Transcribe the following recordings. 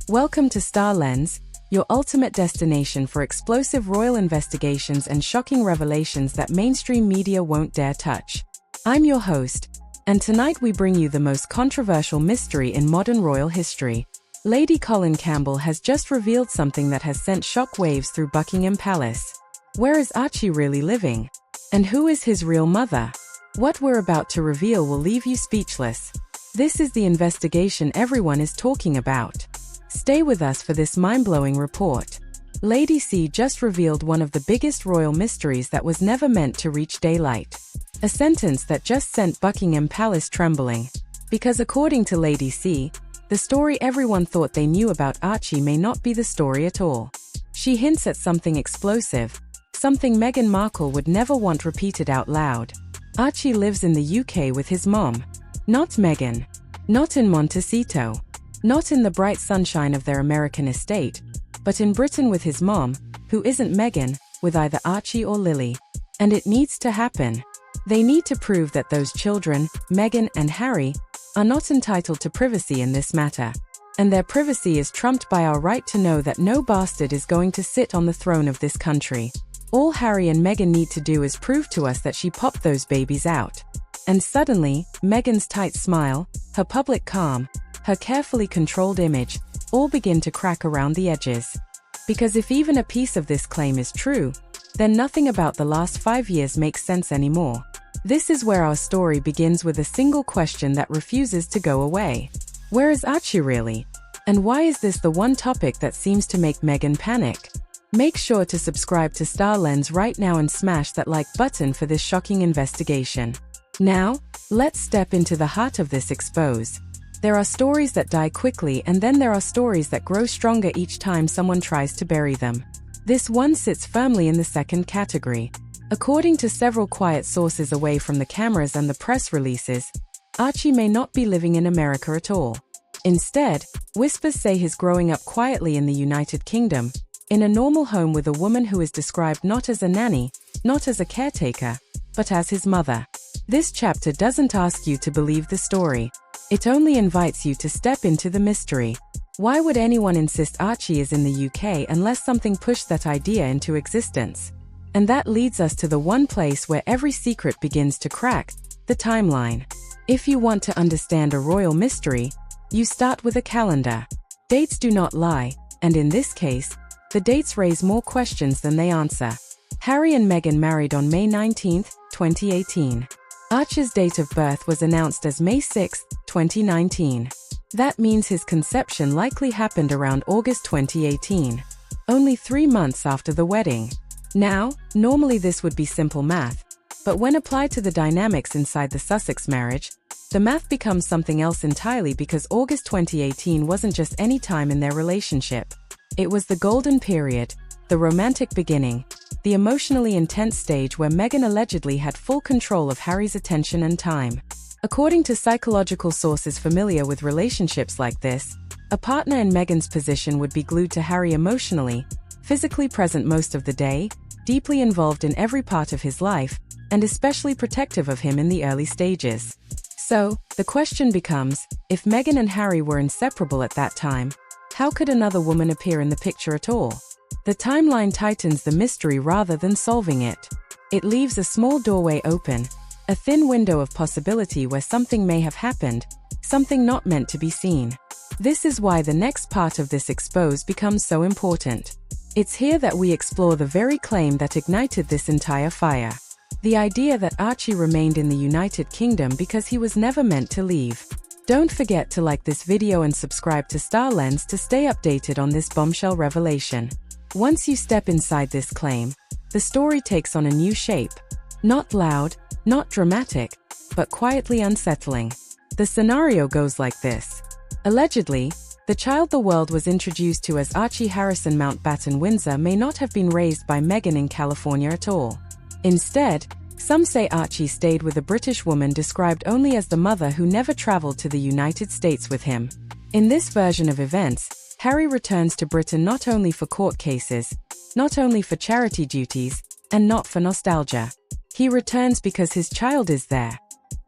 Welcome to Star Lens, your ultimate destination for explosive royal investigations and shocking revelations that mainstream media won't dare touch. I'm your host, and tonight we bring you the most controversial mystery in modern royal history. Lady Colin Campbell has just revealed something that has sent shockwaves through Buckingham Palace. Where is Archie really living? And who is his real mother? What we're about to reveal will leave you speechless. This is the investigation everyone is talking about. Stay with us for this mind-blowing report. Lady C just revealed one of the biggest royal mysteries that was never meant to reach daylight. A sentence that just sent Buckingham Palace trembling. Because according to Lady C, the story everyone thought they knew about Archie may not be the story at all. She hints at something explosive, something Meghan Markle would never want repeated out loud. Archie lives in the UK with his mom. Not Meghan. Not in Montecito. Not in the bright sunshine of their American estate, but in Britain with his mom, who isn't Meghan, with either Archie or Lily. And it needs to happen. They need to prove that those children, Meghan and Harry, are not entitled to privacy in this matter. And their privacy is trumped by our right to know that no bastard is going to sit on the throne of this country. All Harry and Meghan need to do is prove to us that she popped those babies out. And suddenly, Meghan's tight smile, her public calm, her carefully controlled image, all begin to crack around the edges. Because if even a piece of this claim is true, then nothing about the last 5 years makes sense anymore. This is where our story begins with a single question that refuses to go away. Where is Archie really? And why is this the one topic that seems to make Meghan panic? Make sure to subscribe to Star Lens right now and smash that like button for this shocking investigation. Now, let's step into the heart of this expose. There are stories that die quickly, and then there are stories that grow stronger each time someone tries to bury them. This one sits firmly in the second category. According to several quiet sources away from the cameras and the press releases, Archie may not be living in America at all. Instead, whispers say he's growing up quietly in the United Kingdom, in a normal home with a woman who is described not as a nanny, not as a caretaker, but as his mother. This chapter doesn't ask you to believe the story. It only invites you to step into the mystery. Why would anyone insist Archie is in the UK unless something pushed that idea into existence? And that leads us to the one place where every secret begins to crack, the timeline. If you want to understand a royal mystery, you start with a calendar. Dates do not lie, and in this case, the dates raise more questions than they answer. Harry and Meghan married on May 19, 2018. Archie's date of birth was announced as May 6, 2019. That means his conception likely happened around August 2018, only 3 months after the wedding. Now, normally this would be simple math, but when applied to the dynamics inside the Sussex marriage, the math becomes something else entirely, because August 2018 wasn't just any time in their relationship. It was the golden period, the romantic beginning, the emotionally intense stage where Meghan allegedly had full control of Harry's attention and time. According to psychological sources familiar with relationships like this, a partner in Meghan's position would be glued to Harry emotionally, physically present most of the day, deeply involved in every part of his life, and especially protective of him in the early stages. So, the question becomes, if Meghan and Harry were inseparable at that time, how could another woman appear in the picture at all? The timeline tightens the mystery rather than solving it. It leaves a small doorway open, a thin window of possibility where something may have happened, something not meant to be seen. This is why the next part of this expose becomes so important. It's here that we explore the very claim that ignited this entire fire. The idea that Archie remained in the United Kingdom because he was never meant to leave. Don't forget to like this video and subscribe to Star Lens to stay updated on this bombshell revelation. Once you step inside this claim, the story takes on a new shape. Not loud, not dramatic, but quietly unsettling. The scenario goes like this. Allegedly, the child the world was introduced to as Archie Harrison Mountbatten Windsor may not have been raised by Meghan in California at all. Instead, some say Archie stayed with a British woman described only as the mother who never traveled to the United States with him. In this version of events, Harry returns to Britain not only for court cases, not only for charity duties, and not for nostalgia. He returns because his child is there.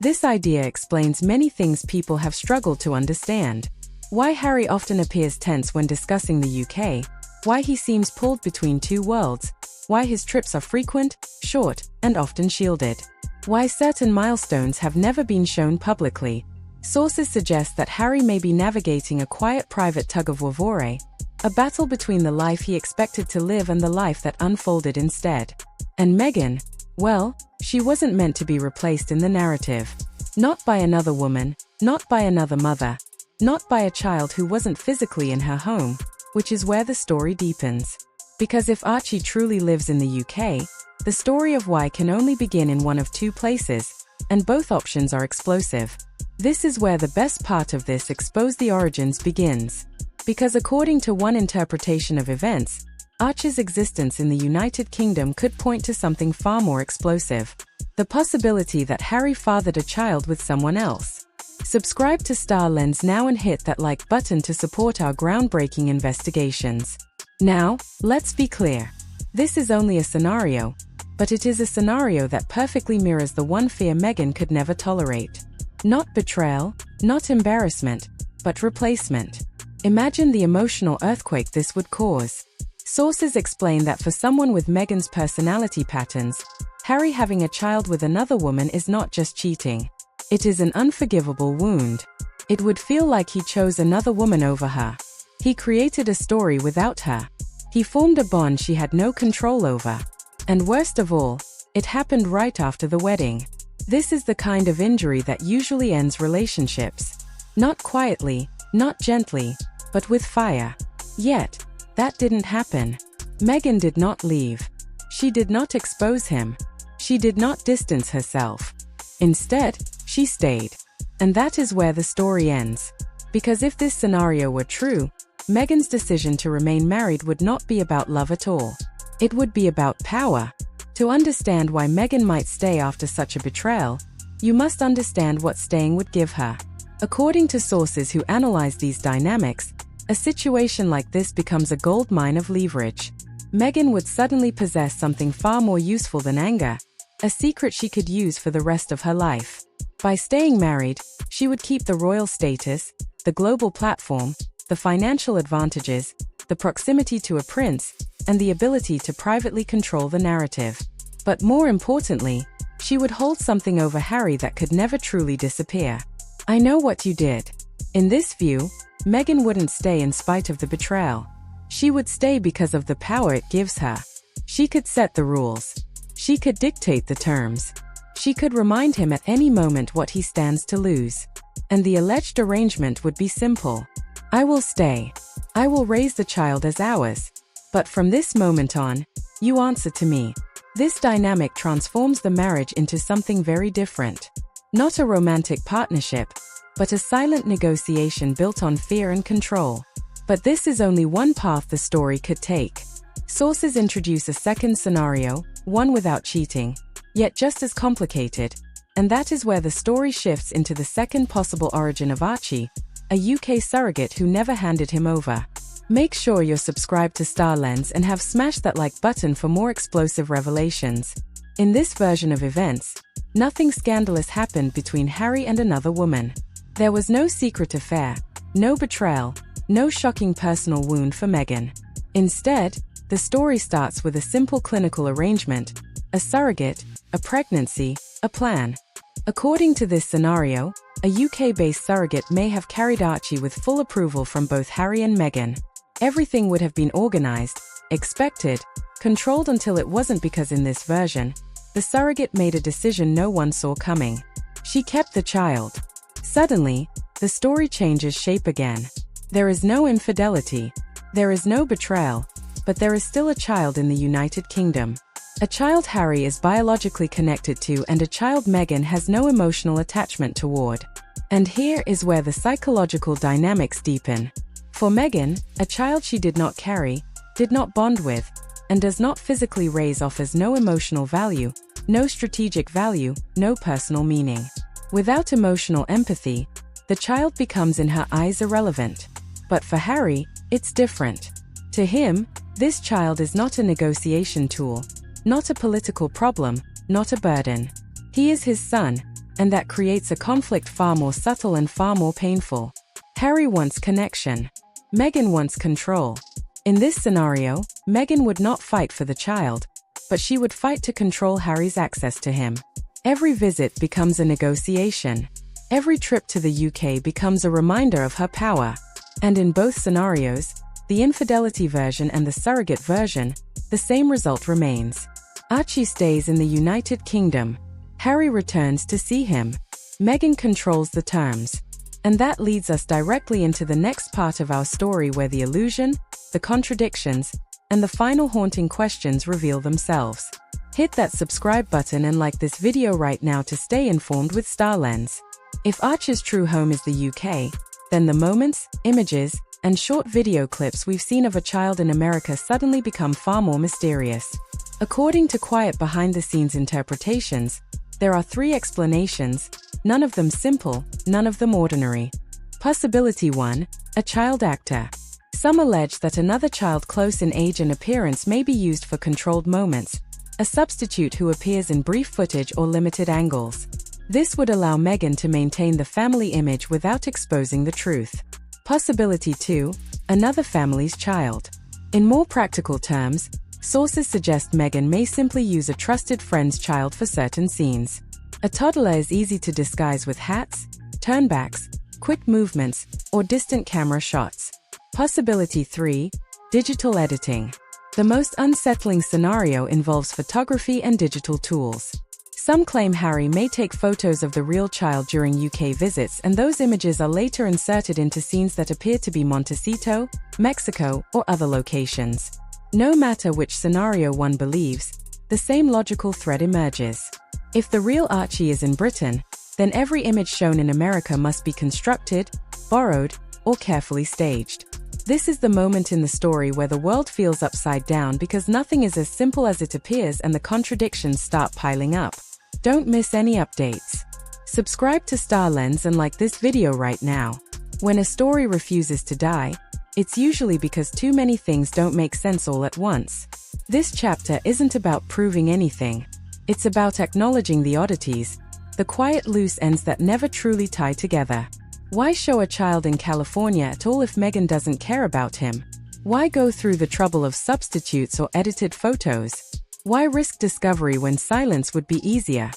This idea explains many things people have struggled to understand. why Harry often appears tense when discussing the UK, why he seems pulled between two worlds, why his trips are frequent, short, and often shielded, why certain milestones have never been shown publicly. Sources suggest that Harry may be navigating a quiet private tug-of-war, a battle between the life he expected to live and the life that unfolded instead. And Meghan, well, she wasn't meant to be replaced in the narrative. Not by another woman, not by another mother, not by a child who wasn't physically in her home, which is where the story deepens. Because if Archie truly lives in the UK, the story of why can only begin in one of two places, and both options are explosive. This is where the best part of this Expose the Origins begins. Because according to one interpretation of events, Archie's existence in the United Kingdom could point to something far more explosive. The possibility that Harry fathered a child with someone else. Subscribe to Star Lens now and hit that like button to support our groundbreaking investigations. Now, let's be clear. This is only a scenario, but it is a scenario that perfectly mirrors the one fear Meghan could never tolerate. Not betrayal, not embarrassment, but replacement. Imagine the emotional earthquake this would cause. Sources explain that for someone with Meghan's personality patterns, Harry having a child with another woman is not just cheating. It is an unforgivable wound. It would feel like he chose another woman over her. He created a story without her. He formed a bond she had no control over. And worst of all, it happened right after the wedding. This is the kind of injury that usually ends relationships. Not quietly, not gently, but with fire. Yet, that didn't happen. Meghan did not leave. She did not expose him. She did not distance herself. Instead, she stayed. And that is where the story ends. Because if this scenario were true, Meghan's decision to remain married would not be about love at all. It would be about power. To understand why Meghan might stay after such a betrayal, you must understand what staying would give her. According to sources who analyze these dynamics, a situation like this becomes a goldmine of leverage. Meghan would suddenly possess something far more useful than anger, a secret she could use for the rest of her life. By staying married, she would keep the royal status, the global platform, the financial advantages, the proximity to a prince, and the ability to privately control the narrative. But more importantly, she would hold something over Harry that could never truly disappear. I know what you did. In this view, Meghan wouldn't stay in spite of the betrayal. She would stay because of the power it gives her. She could set the rules. She could dictate the terms. She could remind him at any moment what he stands to lose. And the alleged arrangement would be simple. I will stay. I will raise the child as ours. But from this moment on, you answer to me. This dynamic transforms the marriage into something very different. Not a romantic partnership, but a silent negotiation built on fear and control. But this is only one path the story could take. Sources introduce a second scenario, one without cheating, yet just as complicated, and that is where the story shifts into the second possible origin of Archie, a UK surrogate who never handed him over. Make sure you're subscribed to Star Lens and have smashed that like button for more explosive revelations. In this version of events, nothing scandalous happened between Harry and another woman. There was no secret affair, no betrayal, no shocking personal wound for Meghan. Instead, the story starts with a simple clinical arrangement, a surrogate, a pregnancy, a plan. According to this scenario, a UK-based surrogate may have carried Archie with full approval from both Harry and Meghan. Everything would have been organized, expected, controlled until it wasn't, because in this version, the surrogate made a decision no one saw coming. She kept the child. Suddenly, the story changes shape again. There is no infidelity. There is no betrayal. But there is still a child in the United Kingdom. A child Harry is biologically connected to and a child Meghan has no emotional attachment toward. And here is where the psychological dynamics deepen. For Meghan, a child she did not carry, did not bond with, and does not physically raise offers no emotional value, no strategic value, no personal meaning. Without emotional empathy, the child becomes in her eyes irrelevant. But for Harry, it's different. To him, this child is not a negotiation tool, not a political problem, not a burden. He is his son, and that creates a conflict far more subtle and far more painful. Harry wants connection. Meghan wants control. In this scenario, Meghan would not fight for the child, but she would fight to control Harry's access to him. Every visit becomes a negotiation. Every trip to the UK becomes a reminder of her power. And in both scenarios, the infidelity version and the surrogate version, the same result remains. Archie stays in the United Kingdom. Harry returns to see him. Meghan controls the terms. And that leads us directly into the next part of our story, where the illusion, the contradictions, and the final haunting questions reveal themselves. Hit that subscribe button and like this video right now to stay informed with StarLens. If Archie's true home is the UK, then the moments, images, and short video clips we've seen of a child in America suddenly become far more mysterious. According to quiet behind-the-scenes interpretations, there are 3 explanations, none of them simple, none of them ordinary. Possibility 1, a child actor. Some allege that another child close in age and appearance may be used for controlled moments, a substitute who appears in brief footage or limited angles. This would allow Meghan to maintain the family image without exposing the truth. Possibility 2, another family's child. In more practical terms, sources suggest Meghan may simply use a trusted friend's child for certain scenes. A toddler is easy to disguise with hats, turnbacks, quick movements, or distant camera shots. Possibility 3, digital editing. The most unsettling scenario involves photography and digital tools. Some claim Harry may take photos of the real child during UK visits, and those images are later inserted into scenes that appear to be Montecito, Mexico, or other locations. No matter which scenario one believes, the same logical thread emerges. If the real Archie is in Britain, then every image shown in America must be constructed, borrowed, or carefully staged. This is the moment in the story where the world feels upside down, because nothing is as simple as it appears and the contradictions start piling up. Don't miss any updates. Subscribe to StarLens and like this video right now. When a story refuses to die, it's usually because too many things don't make sense all at once. This chapter isn't about proving anything. It's about acknowledging the oddities, the quiet loose ends that never truly tie together. Why show a child in California at all if Meghan doesn't care about him? Why go through the trouble of substitutes or edited photos? Why risk discovery when silence would be easier?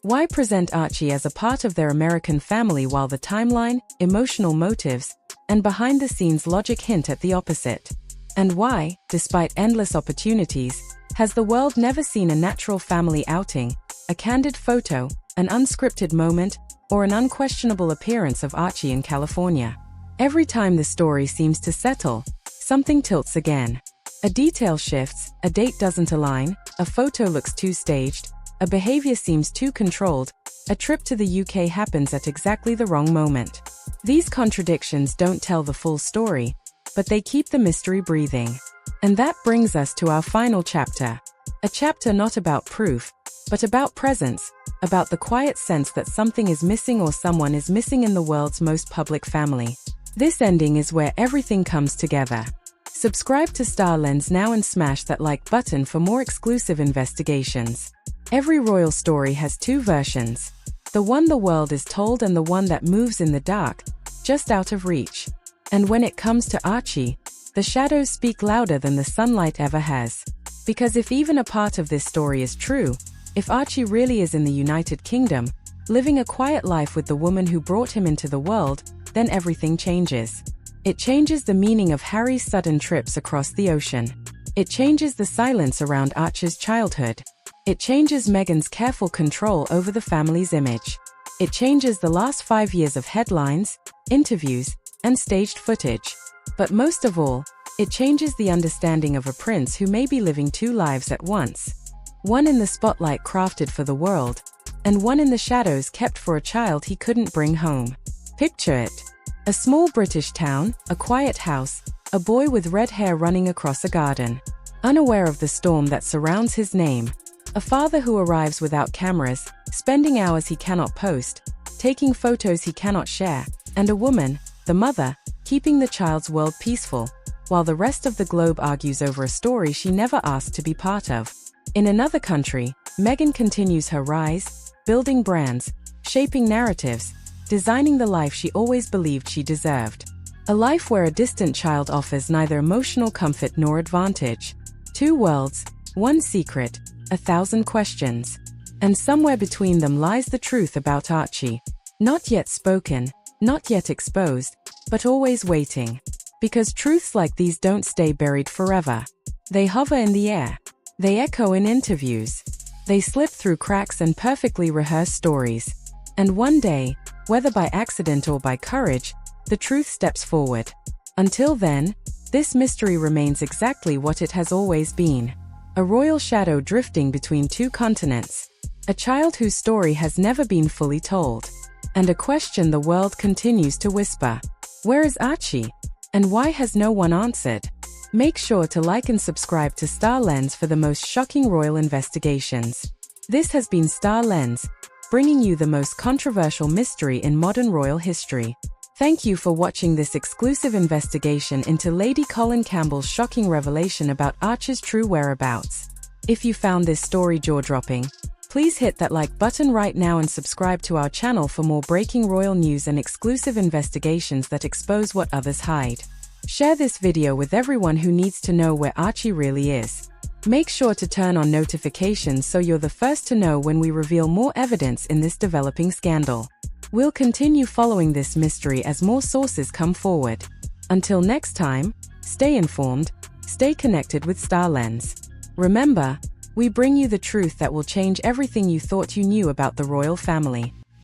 Why present Archie as a part of their American family while the timeline, emotional motives, and behind-the-scenes logic hint at the opposite? And why, despite endless opportunities, has the world never seen a natural family outing, a candid photo, an unscripted moment, or an unquestionable appearance of Archie in California? Every time the story seems to settle, something tilts again. A detail shifts, a date doesn't align, a photo looks too staged, a behavior seems too controlled, a trip to the UK happens at exactly the wrong moment. These contradictions don't tell the full story, but they keep the mystery breathing. And that brings us to our final chapter. A chapter not about proof, but about presence, about the quiet sense that something is missing or someone is missing in the world's most public family. This ending is where everything comes together. Subscribe to StarLens now and smash that like button for more exclusive investigations. Every royal story has 2 versions. The one the world is told and the one that moves in the dark, just out of reach. And when it comes to Archie, the shadows speak louder than the sunlight ever has. Because if even a part of this story is true, if Archie really is in the United Kingdom, living a quiet life with the woman who brought him into the world, then everything changes. It changes the meaning of Harry's sudden trips across the ocean. It changes the silence around Archie's childhood. It changes Meghan's careful control over the family's image. It changes the last 5 years of headlines, interviews, and staged footage. But most of all, it changes the understanding of a prince who may be living 2 lives at once. One in the spotlight crafted for the world, and one in the shadows kept for a child he couldn't bring home. Picture it. A small British town, a quiet house, a boy with red hair running across a garden. Unaware of the storm that surrounds his name. A father who arrives without cameras, spending hours he cannot post, taking photos he cannot share, and a woman, the mother, keeping the child's world peaceful, while the rest of the globe argues over a story she never asked to be part of. In another country, Meghan continues her rise, building brands, shaping narratives, designing the life she always believed she deserved. A life where a distant child offers neither emotional comfort nor advantage. Two worlds, one secret, 1,000 questions. And somewhere between them lies the truth about Archie. Not yet spoken, not yet exposed, but always waiting. Because truths like these don't stay buried forever. They hover in the air. They echo in interviews. They slip through cracks and perfectly rehearsed stories. And one day, whether by accident or by courage, the truth steps forward. Until then, this mystery remains exactly what it has always been. A royal shadow drifting between two continents. A child whose story has never been fully told. And a question the world continues to whisper. Where is Archie? And why has no one answered? Make sure to like and subscribe to Star Lens for the most shocking royal investigations. This has been Star Lens, bringing you the most controversial mystery in modern royal history. Thank you for watching this exclusive investigation into Lady Colin Campbell's shocking revelation about Archie's true whereabouts. If you found this story jaw-dropping, please hit that like button right now and subscribe to our channel for more breaking royal news and exclusive investigations that expose what others hide. Share this video with everyone who needs to know where Archie really is. Make sure to turn on notifications so you're the first to know when we reveal more evidence in this developing scandal. We'll continue following this mystery as more sources come forward. Until next time, stay informed, stay connected with Star Lens. Remember, we bring you the truth that will change everything you thought you knew about the royal family.